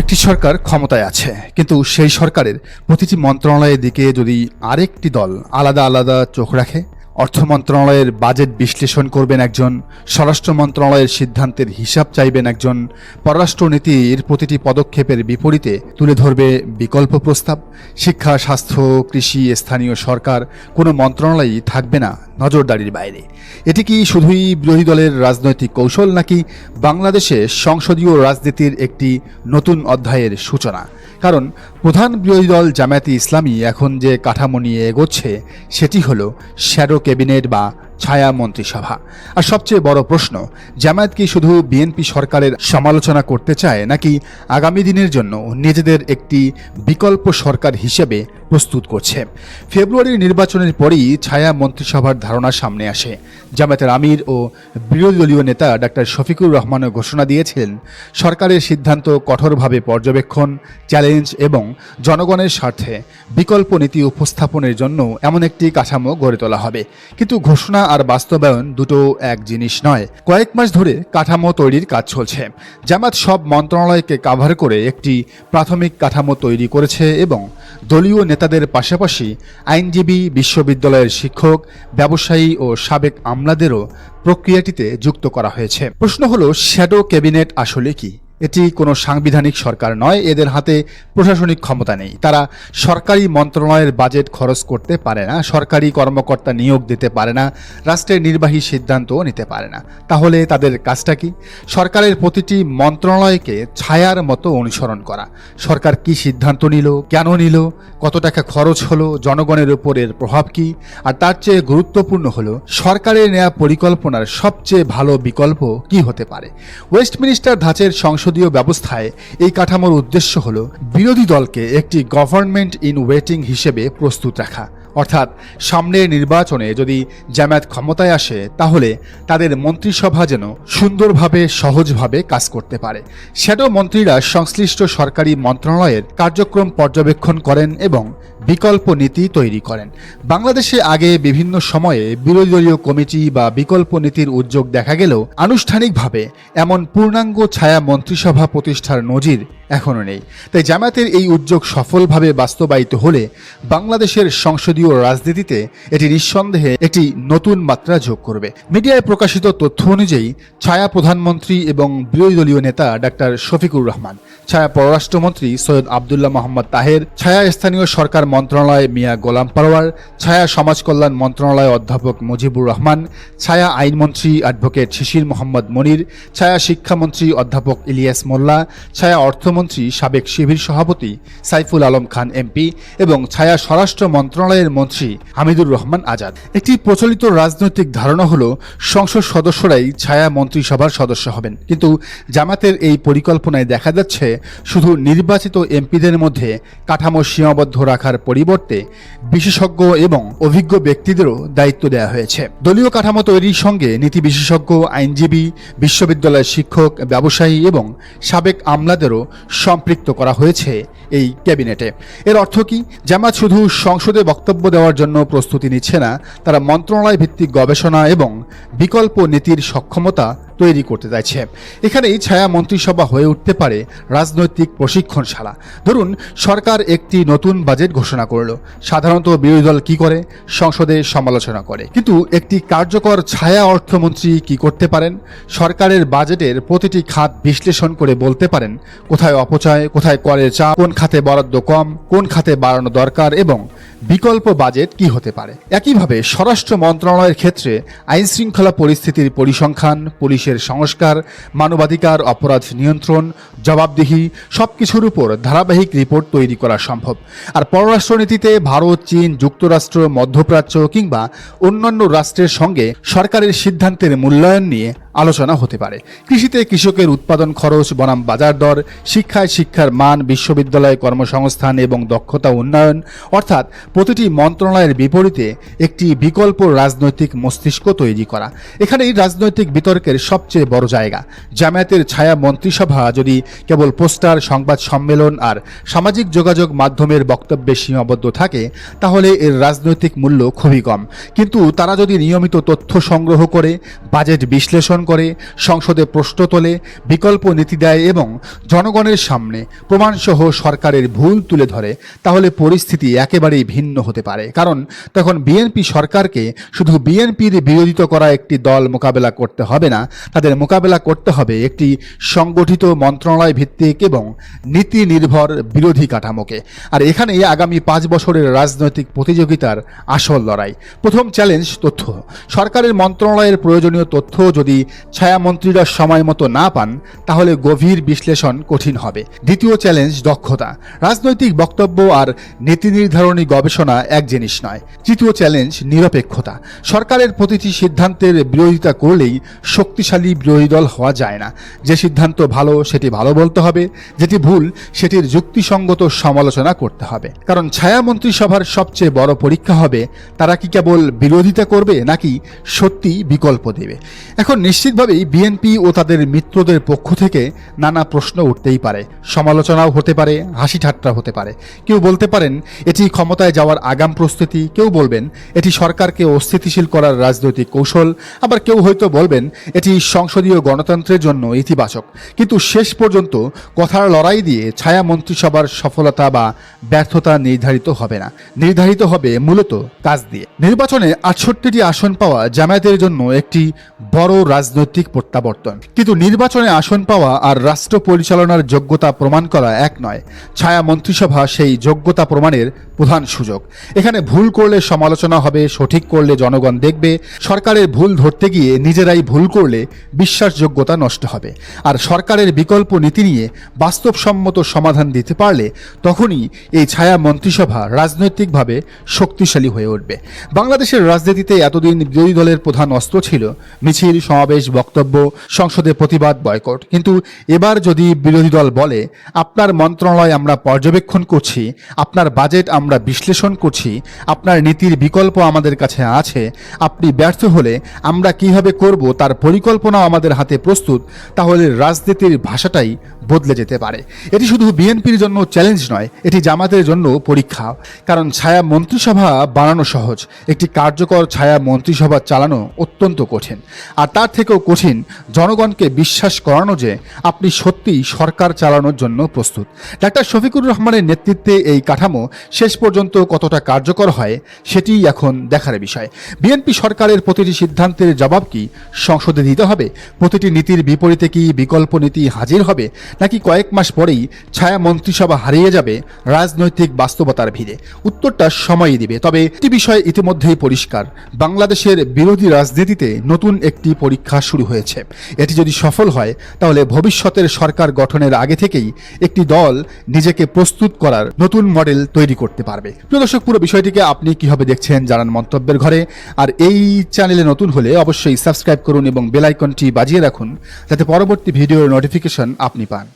একটি সরকার ক্ষমতায় আছে, কিন্তু সেই সরকারের প্রতিটি মন্ত্রণালয়ের দিকে যদি আরেকটি দল আলাদা আলাদা চোখ রাখে। অর্থ মন্ত্রণালয়ের বাজেট বিশ্লেষণ করবেন একজন, স্বরাষ্ট্র মন্ত্রণালয়ের সিদ্ধান্তের হিসাব চাইবেন একজন, পররাষ্ট্রনীতির প্রতিটি পদক্ষেপের বিপরীতে তুলে ধরবে বিকল্প প্রস্তাব। শিক্ষা, স্বাস্থ্য, কৃষি, স্থানীয় সরকার, কোনো মন্ত্রণালয়ই থাকবে না নজরদারির বাইরে। এটি কি শুধুই বিরোধী দলের রাজনৈতিক কৌশল, নাকি বাংলাদেশে সংসদীয় রাজনীতির একটি নতুন অধ্যায়ের সূচনা? কারণ প্রধান বিরোধী দল জামায়াতে ইসলামী এখন যে কাঠামো নিয়ে এগোচ্ছে সেটি হলো শ্যাডো ক্যাবিনেট বা ছায়া মন্ত্রিসভা। আর সবচেয়ে বড় প্রশ্ন, জামায়াত কি শুধু বিএনপি সরকারের সমালোচনা করতে চায়, নাকি আগামী দিনের জন্য নিজেদের একটি বিকল্প সরকার হিসেবে প্রস্তুত করছে? ফেব্রুয়ারির নির্বাচনের পরই ছায়া মন্ত্রিসভার ধারণা সামনে আসে। জামায়াতের আমির ও বিরোধী দলীয় নেতা ডাক্তার শফিকুর রহমানও ঘোষণা দিয়েছিলেন, সরকারের সিদ্ধান্ত কঠোরভাবে পর্যবেক্ষণ, চ্যালেঞ্জ এবং জনগণের স্বার্থে বিকল্প নীতি উপস্থাপনের জন্য এমন একটি কাঠামো গড়ে তোলা হবে। কিন্তু ঘোষণা আর বাস্তবায়ন দুটো এক জিনিস নয়। কয়েক মাস ধরে কাঠামো তৈরির কাজ চলছে। জামায়াত সব মন্ত্রণালয়কে কাভার করে একটি প্রাথমিক কাঠামো তৈরি করেছে এবং দলীয় নেতাদের পাশাপাশি আইনজীবী, বিশ্ববিদ্যালয়ের শিক্ষক, ব্যবসায়ী ও সাবেক আমলাদেরও প্রক্রিয়াটিতে যুক্ত করা হয়েছে। প্রশ্ন হলো, শ্যাডো ক্যাবিনেট আসলে কি? এটি কোনো সাংবিধানিক সরকার নয়, এদের হাতে প্রশাসনিক ক্ষমতা নেই। তারা সরকারি মন্ত্রণালয়ের বাজেট খরচ করতে পারে না, সরকারি কর্মকর্তা নিয়োগ দিতে পারে না, রাষ্ট্রের নির্বাহী সিদ্ধান্তও নিতে পারে না। তাহলে তাদের কাজটা কি? সরকারের প্রতিটি মন্ত্রণালয়কে ছায়ার মতো অনুসরণ করা। সরকার কি সিদ্ধান্ত নিল, কেন নিল, কত টাকা খরচ হলো, জনগণের উপর এর প্রভাব কি? আর তার চেয়ে গুরুত্বপূর্ণ হলো, সরকারের নেওয়া পরিকল্পনার সবচেয়ে ভালো বিকল্প কি হতে পারে? ওয়েস্টমিনিস্টার ধাঁচের সংসদীয় ব্যবস্থায় এই কাঠামোর উদ্দেশ্য হলো বিরোধী দলকে একটি গভর্নমেন্ট ইন ওয়েটিং হিসেবে প্রস্তুত রাখা। অর্থাৎ সামনের নির্বাচনে যদি জামায়াত ক্ষমতায় আসে, তাহলে তাদের মন্ত্রিসভা যেন সুন্দরভাবে, সহজভাবে কাজ করতে পারে। শ্যাডো মন্ত্রীরা সংশ্লিষ্ট সরকারি মন্ত্রণালয়ের কার্যক্রম পর্যবেক্ষণ করেন এবং বিকল্প নীতি তৈরি করেন। বাংলাদেশে আগে বিভিন্ন সময়ে বিরোধী দলীয় কমিটি বা বিকল্প নীতির উদ্যোগ দেখা গেলেও আনুষ্ঠানিকভাবে এমন পূর্ণাঙ্গ ছায়া মন্ত্রিসভা প্রতিষ্ঠার নজির এখনও নেই। তাই জামায়াতের এই উদ্যোগ সফলভাবে বাস্তবায়িত হলে বাংলাদেশের সংসদীয় রাজনীতিতে এটি নিঃসন্দেহে একটি নতুন মাত্রা যোগ করবে। মিডিয়ায় প্রকাশিত তথ্য অনুযায়ী ছায়া প্রধানমন্ত্রী এবং বিরোধী দলীয় নেতা ডাক্তার শফিকুর রহমান, ছায়া পররাষ্ট্রমন্ত্রী সৈয়দ আবদুল্লাহ মোহাম্মদ তাহের, ছায়া স্থানীয় সরকার মন্ত্রণালয় মিয়া গোলাম পারওয়ার, ছায়া সমাজ কল্যাণ মন্ত্রণালয় অধ্যাপক মুজিবুর রহমান, ছায়া আইনমন্ত্রী অ্যাডভোকেট শিশির মোহাম্মদ মনির, ছায়া শিক্ষামন্ত্রী অধ্যাপক ইলিয়াস মোল্লা, ছায়া অর্থমন্ত্রী সাবেক শিবির সভাপতি সাইফুল আলম খান এমপি এবং ছায়া স্বরাষ্ট্র মন্ত্রণালয়ের মন্ত্রী হামিদুর রহমান আজাদ। একটি প্রচলিত রাজনৈতিক ধারণা হলো সংসদ সদস্যরাই ছায়া মন্ত্রিসভার সদস্য হবেন, কিন্তু জামায়াতের এই পরিকল্পনায় দেখা যাচ্ছে শুধু নির্বাচিত এমপিদের মধ্যে কাঠামো সীমাবদ্ধ রাখার পরিবর্তে বিশেষজ্ঞ এবং অভিজ্ঞ ব্যক্তিদেরও দায়িত্ব দেওয়া হয়েছে। দলীয় কাঠামো তৈরির সঙ্গে নীতি বিশেষজ্ঞ, আইনজীবী, বিশ্ববিদ্যালয়ের শিক্ষক, ব্যবসায়ী এবং সাবেক আমলাদেরও সম্পৃক্ত করা হয়েছে এই ক্যাবিনেটে। এর অর্থ কি? জামায়াত শুধু সংসদে বক্তব্য দেওয়ার জন্য প্রস্তুতি নিচ্ছে না, তারা মন্ত্রণালয় ভিত্তিক গবেষণা এবং বিকল্প নীতির সক্ষমতা তৈরি করতে চাইছে। এখানেই ছায়া মন্ত্রিসভা হয়ে উঠতে পারে রাজনৈতিক প্রশিক্ষণশালা। ধরুন, সরকার একটি নতুন বাজেট ঘোষণা করলো। সাধারণত বিরোধী দল কি করে? সংসদে সমালোচনা করে। কিন্তু একটি কার্যকর ছায়া অর্থমন্ত্রী কি করতে পারেন? সরকারের বাজেটের প্রতিটি খাত বিশ্লেষণ করে বলতে পারেন কোথায় অপচয়, কোথায় করের চাপ, কোন খাতে বরাদ্দ কম, কোন খাতে বাড়ানো দরকার এবং বিকল্প বাজেট কি হতে পারে। একইভাবে স্বরাষ্ট্র মন্ত্রণালয়ের ক্ষেত্রে আইন শৃঙ্খলা পরিস্থিতির পরিসংখ্যান, পুলিশের সংস্কার, মানবাধিকার, অপরাধ নিয়ন্ত্রণ, জবাবদিহি সবকিছুর উপর ধারাবাহিক রিপোর্ট তৈরি করা সম্ভব। আর পররাষ্ট্রনীতিতে ভারত, চীন, যুক্তরাষ্ট্র, মধ্যপ্রাচ্য কিংবা অন্যান্য রাষ্ট্রের সঙ্গে সরকারের সিদ্ধান্তের মূল্যায়ন নিয়ে আলোচনা হতে পারে। কৃষিতে কৃষকের উৎপাদন খরচ বনাম বাজার দর, শিক্ষায় শিক্ষার মান, বিশ্ববিদ্যালয় কর্মসংস্থান এবং দক্ষতা উন্নয়ন, অর্থাৎ প্রতিটি মন্ত্রণালয়ের বিপরীতে একটি বিকল্প রাজনৈতিক মস্তিষ্ক তৈরি করা। এখানেই রাজনৈতিক বিতর্কের সবচেয়ে বড় জায়গা। জামায়াতের ছায়া মন্ত্রিসভা যদি কেবল পোস্টার, সংবাদ সম্মেলন আর সামাজিক যোগাযোগ মাধ্যমের বক্তব্যে সীমাবদ্ধ থাকে, তাহলে এর রাজনৈতিক মূল্য খুবই কম। কিন্তু তারা যদি নিয়মিত তথ্য সংগ্রহ করে, বাজেট বিশ্লেষণ করে, সংসদে প্রশ্ন তোলে, বিকল্প নীতি দেয় এবং জনগণের সামনে প্রমাণসহ সরকারের ভুল তুলে ধরে, তাহলে পরিস্থিতি একেবারেই ভিন্ন হতে পারে। কারণ তখন বিএনপি সরকারকে শুধু বিএনপির বিরোধিতা করা একটি দল মোকাবেলা করতে হবে না, তাদের মোকাবেলা করতে হবে একটি সংগঠিত মন্ত্রণালয় ভিত্তিক এবং নীতি নির্ভর বিরোধী কাঠামোকে। আর এখানেই আগামী 5 বছরের রাজনৈতিক প্রতিযোগিতার আসল লড়াই। প্রথম চ্যালেঞ্জ তথ্য। সরকারের মন্ত্রণালয়ের প্রয়োজনীয় তথ্য যদি ছায়ামন্ত্রীরা সময় মতো না পান, তাহলে গভীর বিশ্লেষণ কঠিন হবে। দ্বিতীয় চ্যালেঞ্জ দক্ষতা। রাজনৈতিক বক্তব্য আর নীতি নির্ধারণী গবেষণা এক জিনিস নয়। তৃতীয় চ্যালেঞ্জ নিরপেক্ষতা। সরকারের প্রতিটি সিদ্ধান্তের বিরোধিতা করলেই শক্তিশালী বিরোধী দল হওয়া যায় না। যে সিদ্ধান্ত ভালো সেটি ভালো বলতে হবে, যেটি ভুল সেটির যুক্তিসঙ্গত সমালোচনা করতে হবে। কারণ ছায়া মন্ত্রিসভার সবচেয়ে বড় পরীক্ষা হবে তারা কি কেবল বিরোধিতা করবে নাকি সত্যি বিকল্প দেবে। এখন নিশ্চিতভাবেই বিএনপি ও তাদের মিত্রদের পক্ষ থেকে নানা প্রশ্ন উঠতেই পারে, সমালোচনাও হতে পারে, হাসি ঠাট্টা হতে পারে। কেউ বলতে পারেন এটি ক্ষমতায় যাওয়ার আগাম প্রস্তুতি, কেউ বলবেন এটি সরকারকে অস্থিতিশীল করার রাজনৈতিক কৌশল, আবার কেউ হয়তো বলবেন এটি সংসদীয় গণতন্ত্রের জন্য ইতিবাচক। কিন্তু শেষ পর্যন্ত কথার লড়াই দিয়ে ছায়া মন্ত্রিসভার সফলতা বা ব্যর্থতা নির্ধারিত হবে না, নির্ধারিত হবে মূলত কাজ দিয়ে। নির্বাচনে 68টি আসন পাওয়া জামায়াতের জন্য একটি বড় রাজনৈতিক প্রত্যাবর্তন, কিন্তু নির্বাচনে আসন পাওয়া আর রাষ্ট্র পরিচালনার যোগ্যতা প্রমাণ করা এক নয়। ছায়া মন্ত্রিসভা সেই যোগ্যতা প্রমাণের প্রধান সুযোগ। এখানে ভুল করলে সমালোচনা হবে, সঠিক করলে জনগণ দেখবে। সরকারের ভুল ধরতে গিয়ে নিজেরাই ভুল করলে বিশ্বাসযোগ্যতা নষ্ট হবে। আর সরকারের বিকল্প নীতি নিয়ে বাস্তবসম্মত সমাধান দিতে পারলে তখনই এই ছায়া মন্ত্রিসভা রাজনৈতিকভাবে শক্তিশালী হয়ে উঠবে। বাংলাদেশের রাজনীতিতে এতদিন বিরোধী দলের প্রধান অস্ত্র ছিল মিছিল, সমাবেশ, বক্তব্য, সংসদে প্রতিবাদ, বয়কট। কিন্তু এবার যদি বিরোধী দল বলে আপনার মন্ত্রণালয় আমরা পর্যবেক্ষণ করছি, আপনার বাজেট আমরা বিশ্লেষণ করছি, আপনার নীতির বিকল্প আমাদের কাছে আছে, আপনি ব্যর্থ হলে আমরা কিভাবে করব তার পরিকল্পনাও আমাদের হাতে প্রস্তুত, তাহলে রাজনীতির ভাষাটাই বদলে যেতে পারে। এটি শুধু বিএনপির জন্য চ্যালেঞ্জ নয়, এটি জামাতের জন্য পরীক্ষা। কারণ ছায়া মন্ত্রিসভা বানানো সহজ, একটি কার্যকর ছায়া মন্ত্রিসভা চালানো অত্যন্ত কঠিন। আর তার থেকেও কঠিন জনগণকে বিশ্বাস করানো যে আপনি সত্যিই সরকার চালানোর জন্য প্রস্তুত। ডাক্তার শফিকুর রহমানের নেতৃত্বে এই কাঠামো শেষ পর্যন্ত কতটা কার্যকর হয় সেটিই এখন দেখার বিষয়। বিএনপি সরকারের প্রতিটি সিদ্ধান্তের জবাব কি সংসদে দিতে হবে? প্রতিটি নীতির বিপরীতে কি বিকল্প নীতি হাজির হবে, নাকি কয়েক মাস পরেই ছায়া মন্ত্রিসভা হারিয়ে যাবে রাজনৈতিক বাস্তবতার ভিড়ে? উত্তরটা সময়ই দিবে। তবে একটি বিষয় ইতিমধ্যেই পরিষ্কার, বাংলাদেশের বিরোধী রাজনীতিতে নতুন একটি পরীক্ষা শুরু হয়েছে। এটি যদি সফল হয় তাহলে ভবিষ্যতের সরকার গঠনের আগে থেকেই একটি দল নিজেকে প্রস্তুত করার নতুন মডেল তৈরি করতে পারবে। প্রিয় দর্শক, পুরো বিষয়টিকে আপনি কিভাবে দেখছেন জানান মন্তব্যের ঘরে। আর এই চ্যানেলে নতুন হলে অবশ্যই সাবস্ক্রাইব করুন এবং বেল আইকনটি বাজিয়ে রাখুন, যাতে পরবর্তী ভিডিওর নোটিফিকেশন আপনি পান।